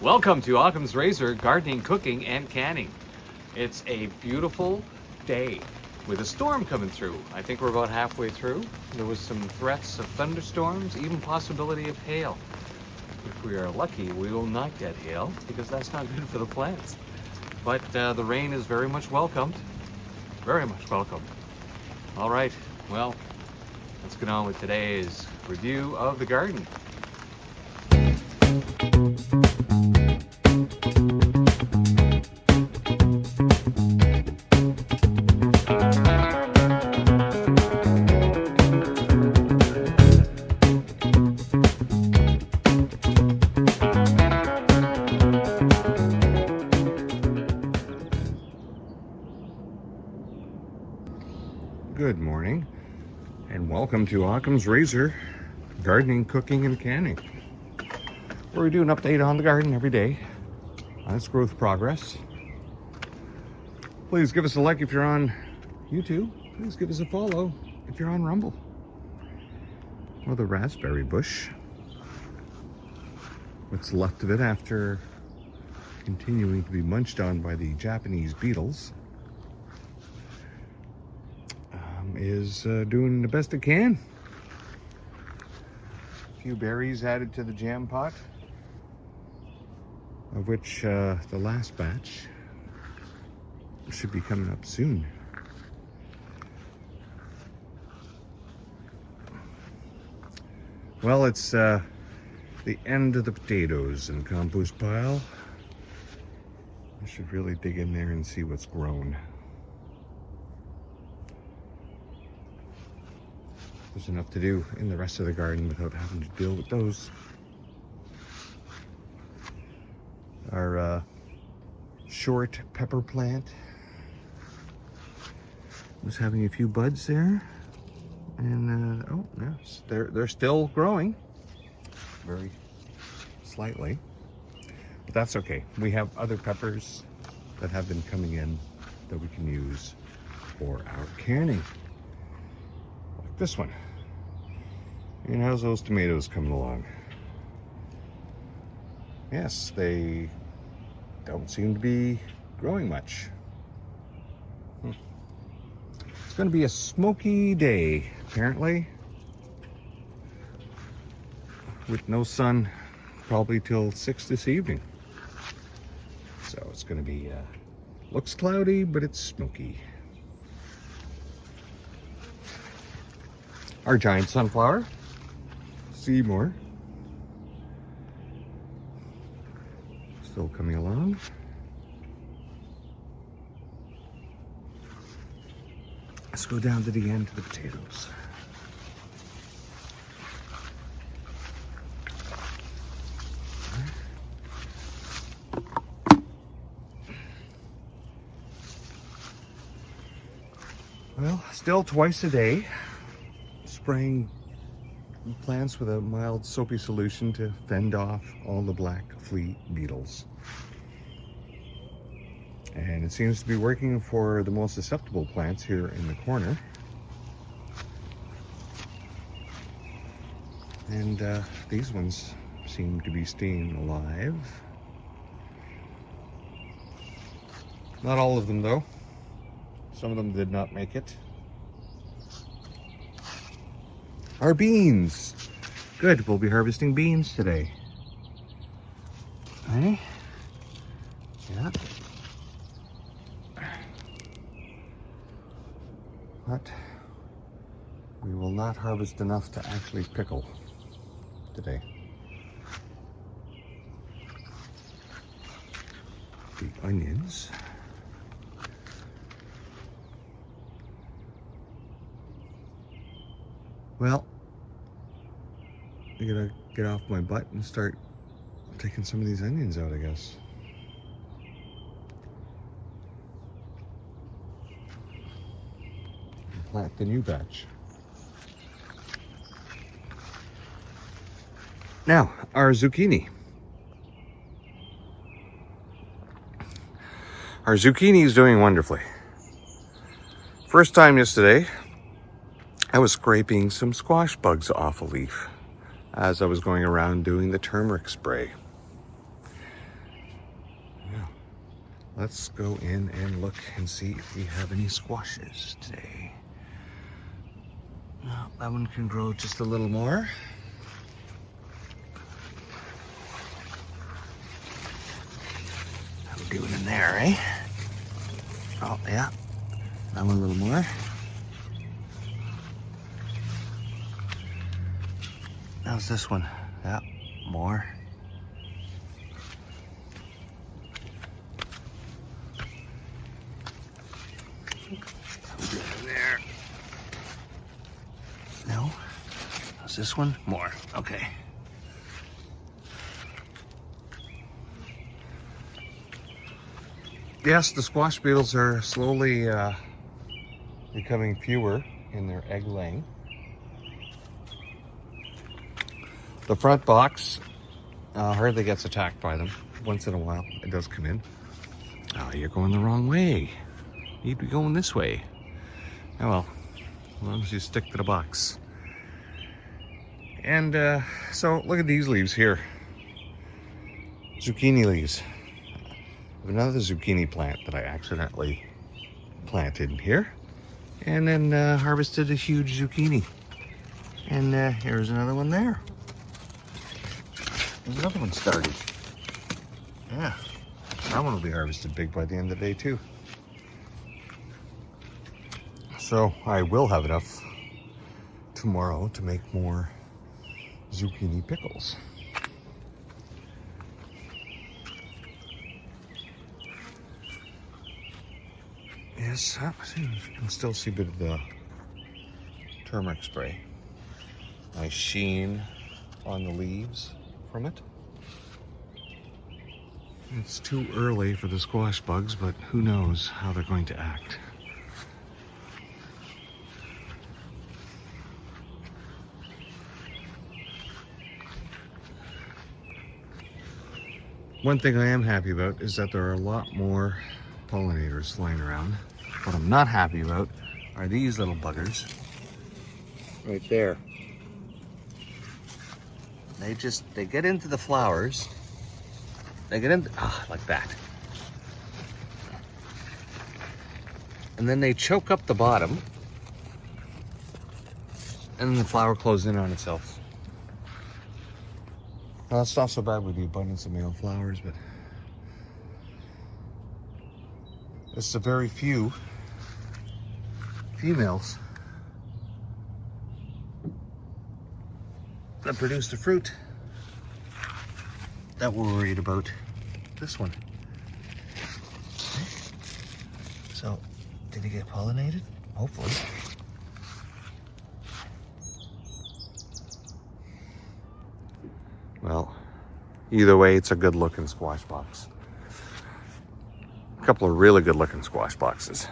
Welcome to Occam's Razor Gardening, Cooking, and Canning. It's a beautiful day with a storm coming through. I think we're about halfway through. There was some threats of thunderstorms, even possibility of hail. If we are lucky, we will not get hail because that's not good for the plants. But the rain is very much welcomed. Very much welcomed. All right, well, let's get on with today's review of the garden. Good morning, and welcome to Occam's Razor Gardening, Cooking, and Canning, where we do an update on the garden every day, on its growth progress. Please give us a like if you're on YouTube. Please give us a follow if you're on Rumble. Well, the raspberry bush, what's left of it after continuing to be munched on by the Japanese beetles, is doing the best it can. A few berries added to the jam pot, of which the last batch should be coming up soon. Well, it's the end of the potatoes in the compost pile. I should really dig in there and see what's grown. There's enough to do in the rest of the garden without having to deal with those. Our short pepper plant was having a few buds there, and oh yes, they're still growing, very slightly, but that's okay. We have other peppers that have been coming in that we can use for our canning, like this one. And how's those tomatoes coming along? Yes, they don't seem to be growing much. It's going to be a smoky day, apparently, with no sun probably till 6 this evening. So it's going to be, looks cloudy, but it's smoky. Our giant sunflower, Seymour, still coming along. Let's go down to the end to the potatoes. Well, still twice a day, spraying plants with a mild soapy solution to fend off all the black flea beetles. And it seems to be working for the most susceptible plants here in the corner. And these ones seem to be staying alive. Not all of them though. Some of them did not make it. Our beans. Good, we'll be harvesting beans today. Hey? Yeah. But we will not harvest enough to actually pickle today. The onions. Well, I gotta get off my butt and start taking some of these onions out, I guess. And plant the new batch. Now, our zucchini. Our zucchini is doing wonderfully. First time yesterday, I was scraping some squash bugs off a leaf as I was going around doing the turmeric spray. let's go in and look and see if we have any squashes today. No, that one can grow just a little more. How we doing in there, eh? Oh, yeah. That one a little more. How's this one? Yeah, more. How we doing in there? No? How's this one? More. Okay. Yes, the squash beetles are slowly becoming fewer in their egg laying. The front box hardly gets attacked by them. Once in a while, it does come in. Oh, you're going the wrong way. You'd be going this way. Oh well, as long as you stick to the box. And so look at these leaves here. Zucchini leaves. Another zucchini plant that I accidentally planted in here. And then harvested a huge zucchini. And here's another one there. There's another one started. Yeah, that one will be harvested big by the end of the day too. So I will have enough tomorrow to make more zucchini pickles. Yes, you can still see a bit of the turmeric spray. Nice sheen on the leaves from it. It's too early for the squash bugs, but who knows how they're going to act. One thing I am happy about is that there are a lot more pollinators flying around. What I'm not happy about are these little buggers right there. They get into the flowers. They get into, like that. And then they choke up the bottom. And then the flower closes in on itself. Well, it's not so bad with the abundance of male flowers, but it's the very few females that produce the fruit that we're worried about this one. So, did he get pollinated? Hopefully. Well, either way, it's a good looking squash box. A couple of really good looking squash boxes.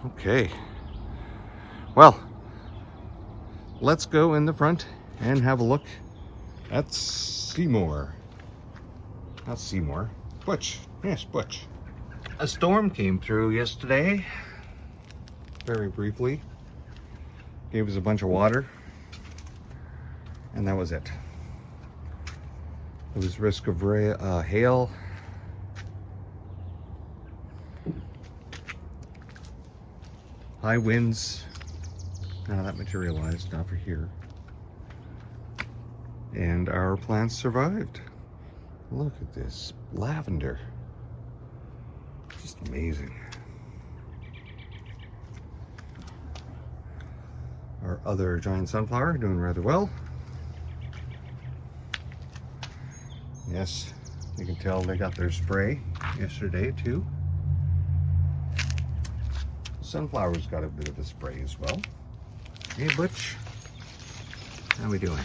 Okay, well, let's go in the front and have a look at Seymour. Not Seymour, Butch. Yes, Butch. A storm came through yesterday, very briefly. Gave us a bunch of water, and that was it. There was risk of hail. High winds. Now that materialized, not for here. And our plants survived. Look at this lavender. Just amazing. Our other giant sunflower doing rather well. Yes, you can tell they got their spray yesterday too. Sunflowers got a bit of a spray as well. Hey Butch, how we doing?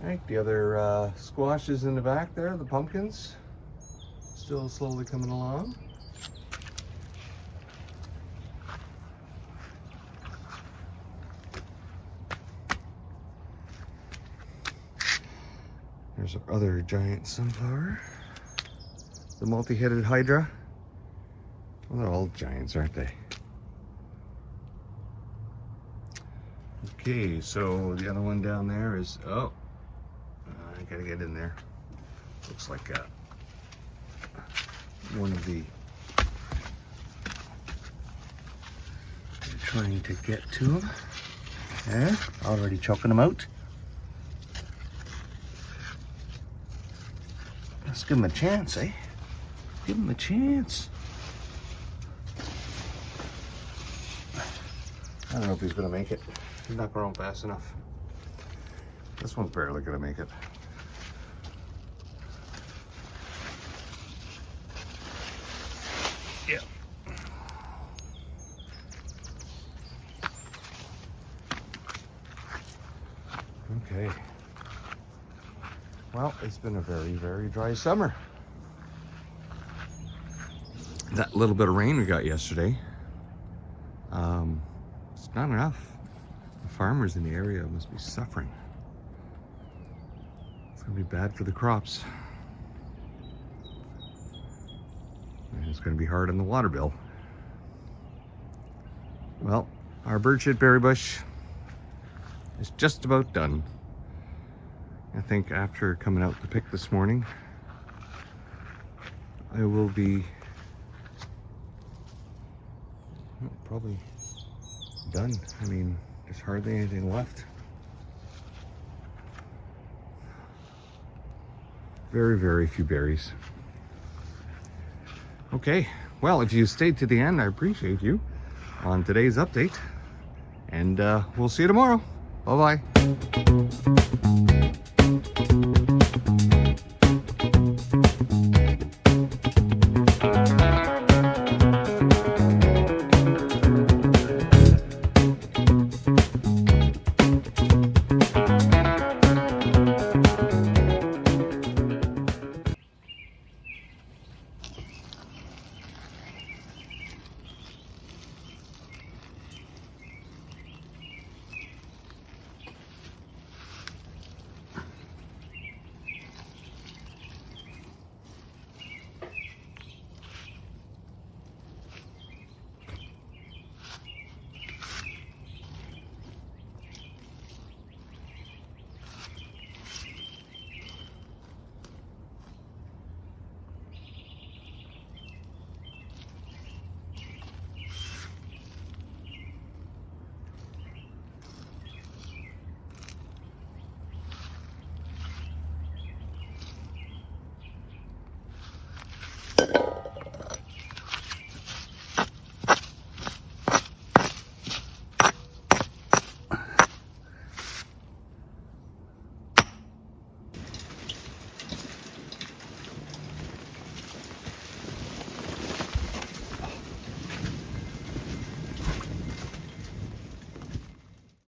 All right, the other squashes in the back there, the pumpkins, still slowly coming along. There's our other giant sunflower. The multi-headed hydra Well, they're all giants, aren't they? Okay, so the other one down there is, oh, I gotta get in there. Looks like one of the, I'm trying to get to them. Yeah, already choking them out. Let's give him a chance, eh? Give him a chance. I don't know if he's gonna make it. He's not growing fast enough. This one's barely gonna make it. Yeah. Okay. Well, it's been a very, very dry summer. That little bit of rain we got yesterday, it's not enough. The farmers in the area must be suffering. It's gonna be bad for the crops. And it's gonna be hard on the water bill. Well, our birdshit berry bush is just about done. I think after coming out to pick this morning, I will be probably done. I mean, there's hardly anything left. Very, very few berries. Okay, well, if you stayed to the end, I appreciate you on today's update. And we'll see you tomorrow. Bye-bye.